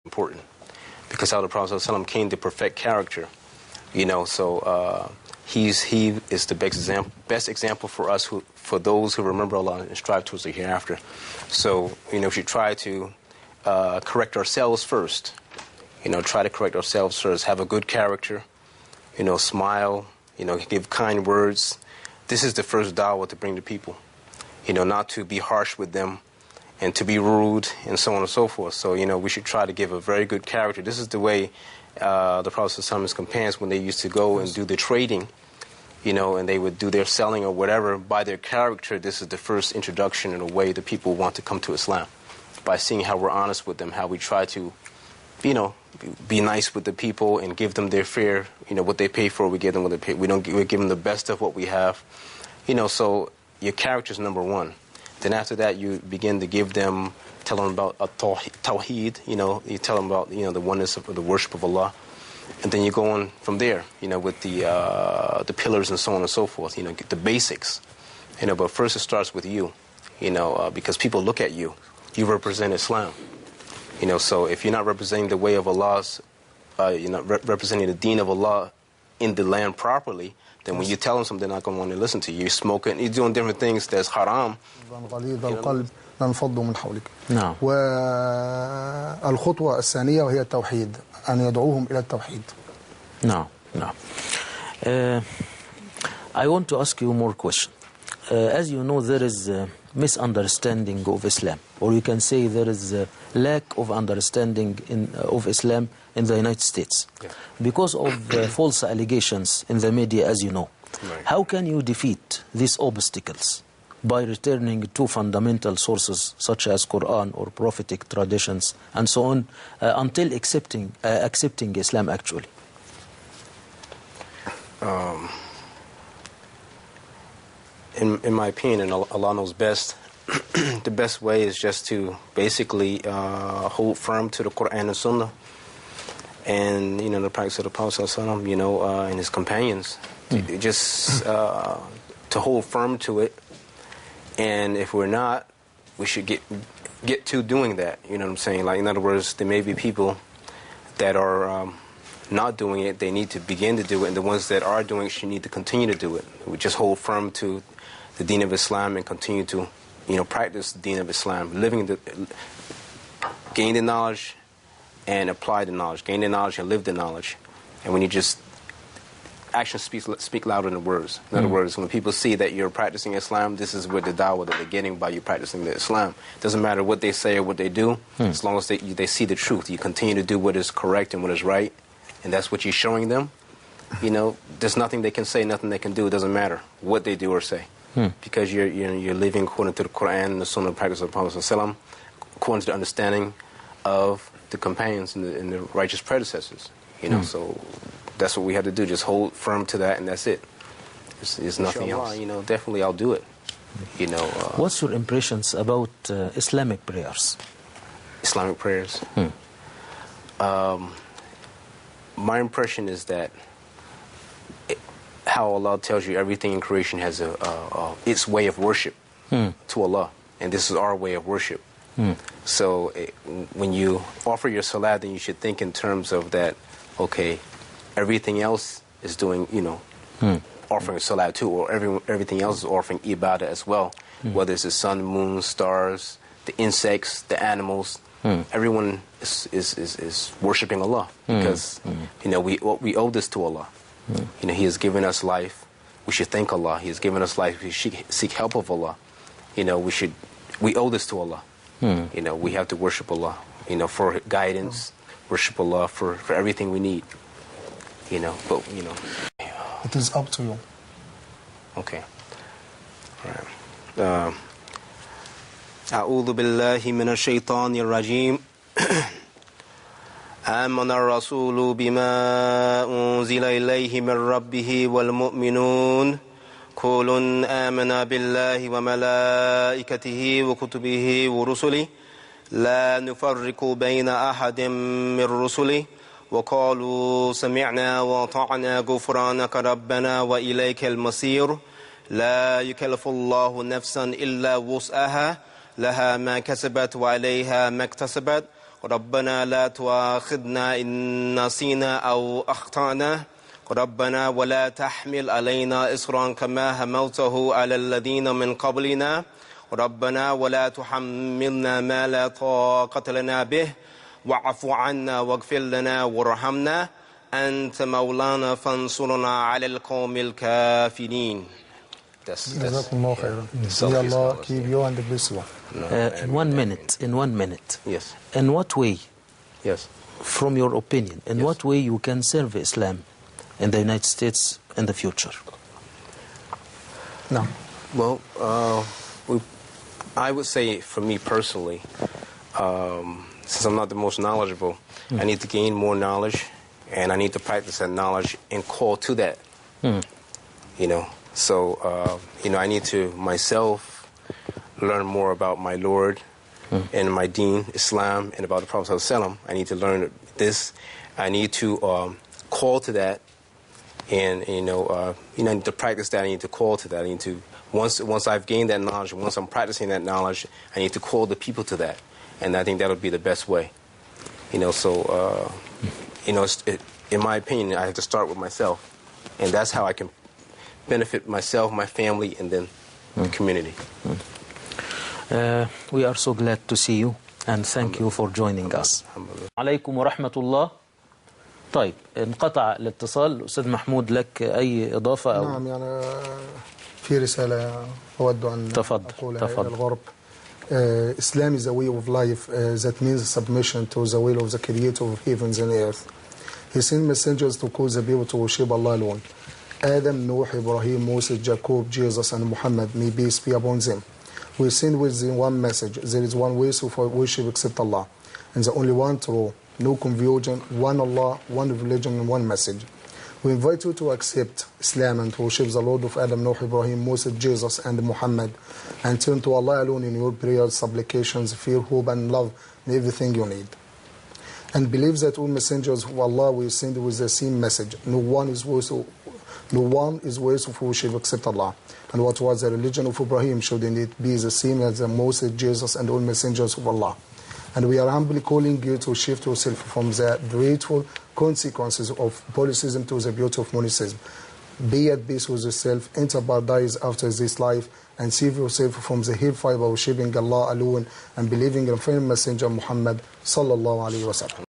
important, because how the Prophet ﷺ came to perfect character, so he is the best example for us, for those who remember Allah and strive towards the hereafter. So, we should try to correct ourselves first, have a good character, smile, give kind words. This is the first da'wah to bring to people, not to be harsh with them and to be rude and so on and so forth. So, we should try to give a very good character. This is the way the Prophet ﷺ and his companions, when they used to go and do the trading, and they would do their selling or whatever, by their character, this is the first introduction in a way that people want to come to Islam, by seeing how we're honest with them, how we try to, be nice with the people and give them their fair, what they pay for, we give them what they pay. We give them the best of what we have, so your character is number one. Then after that, you begin to tell them about tawheed, you tell them about, the oneness of the worship of Allah. And then you go on from there, with the pillars and so on and so forth, get the basics. But first it starts with you, because people look at you. You represent Islam. So if you're not representing the way of Allah's, you're not representing the deen of Allah in the land properly, then when you tell them something, they're not going to want to listen to you. You're smoking, you're doing different things that's haram. ننفض من حولك. نعم. والخطوة الثانية وهي التوحيد، أن يدعوهم إلى التوحيد. نعم. I want to ask you more question. As you know, there is a misunderstanding of Islam, or you can say there is a lack of understanding of Islam in the United States, because of false allegations in the media, as you know. Right. How can you defeat these obstacles? By returning to fundamental sources such as Quran or prophetic traditions and so on, until accepting Islam actually. In my opinion, and Allah knows best, the best way is just to basically hold firm to the Quran and Sunnah, and the practice of the Prophet ﷺ, and his companions, just to hold firm to it. And if we're not, we should get to doing that. You know what I'm saying? Like, in other words, there may be people that are not doing it. They need to begin to do it, and the ones that are doing it should need to continue to do it. We just hold firm to the deen of Islam and continue to, practice the deen of Islam, gain the knowledge and apply the knowledge, gain the knowledge and live the knowledge. And when you just actions speak louder than words. In other words, when people see that you're practicing Islam, this is what the da'wah that they're getting by you practicing the Islam. It doesn't matter what they say or what they do, as long as they see the truth. You continue to do what is correct and what is right, and that's what you're showing them. There's nothing they can say, nothing they can do. It doesn't matter what they do or say, because you're living according to the Quran and the Sunnah practice of the Prophet ﷺ, according to the understanding of the companions and the righteous predecessors. So that's what we have to do. Just hold firm to that, and that's it. There's nothing else. Definitely I'll do it. What's your impressions about Islamic prayers? Islamic prayers? My impression is that how Allah tells you everything in creation has its way of worship to Allah, and this is our way of worship. So when you offer your salat, then you should think in terms of that, okay, everything else is doing, offering salat too, or everything else is offering ibadah as well, whether it's the sun, moon, stars, the insects, the animals. Everyone is worshiping Allah, because we owe this to Allah. He has given us life. We should thank Allah. He has given us life. We should seek help of Allah. We owe this to Allah. We have to worship Allah. For guidance, worship Allah for everything we need. But it is up to you. Okay. All right. أعوذ بالله من الشيطان الرجيم آمن الرسول بما أنزل إليه من ربه والمؤمنون كل آمن بالله وملائكته وكتبه ورسله لا نفرق بين أحد من رسله وقالوا سمعنا وأطعنا غفرانك ربنا وإليك المصير لا يكلف الله نفسا إلا وسعها لها ما كسبت وعليها ما اكتسبت ربنا لا تؤاخذنا إن نسينا أو أخطأنا ربنا ولا تحمل علينا إصرا كما حملته على الذين من قبلنا ربنا ولا تحملنا ما لا طاقة لنا به واعف عنا واغفر لنا وارحمنا أنت مولانا فانصرنا على القوم الكافرين. جزاكم الله خيرا. May Allah keep you and bless you. In 1 minute, in 1 minute. Yes. In what way? Yes. From your opinion, in what way you can serve Islam in the United States in the future? No. Well, I would say for me personally, since I'm not the most knowledgeable, I need to gain more knowledge, and I need to practice that knowledge and call to that. You know, so I need to myself learn more about my Lord and my Deen, Islam, and about the Prophet ﷺ. I need to learn this. I need to call to that, and I need to practice that. I need to call to that. I need to once I've gained that knowledge, once I'm practicing that knowledge, I need to call the people to that, and I think that would be the best way. So in my opinion, I have to start with myself, and that's how I can benefit myself, my family, and then the community. We are so glad to see you and thank you for joining us. عليكم ورحمة الله. طيب انقطع الاتصال. أستاذ محمود لك أي إضافة أو؟ نعم يعني في رسالة أود أن أقولها إلى الغرب. Islam is a way of life that means submission to the will of the Creator of heavens and earth. He sent messengers to call the people to worship Allah alone. Adam, Noah, Ibrahim, Moses, Jacob, Jesus, and Muhammad, may peace be upon them. We send with them one message. There is one way for worship except Allah, and the only one true, no confusion, one Allah, one religion, and one message. We invite you to accept Islam and to worship the Lord of Adam, Noah, Ibrahim, Moses, Jesus, and Muhammad, and turn to Allah alone in your prayers, supplications, fear, hope, and love, and everything you need. And believe that all messengers of Allah will send with the same message. No one is worthy of worship except Allah. And what was the religion of Ibrahim should indeed be the same as the Moses, Jesus, and all messengers of Allah. And we are humbly calling you to shift yourself from the dreadful consequences of polytheism to the beauty of monotheism. Be at peace with yourself, enter paradise after this life, and save yourself from the hellfire by worshiping Allah alone and believing in the final messenger Muhammad sallallahu alaihi wasallam.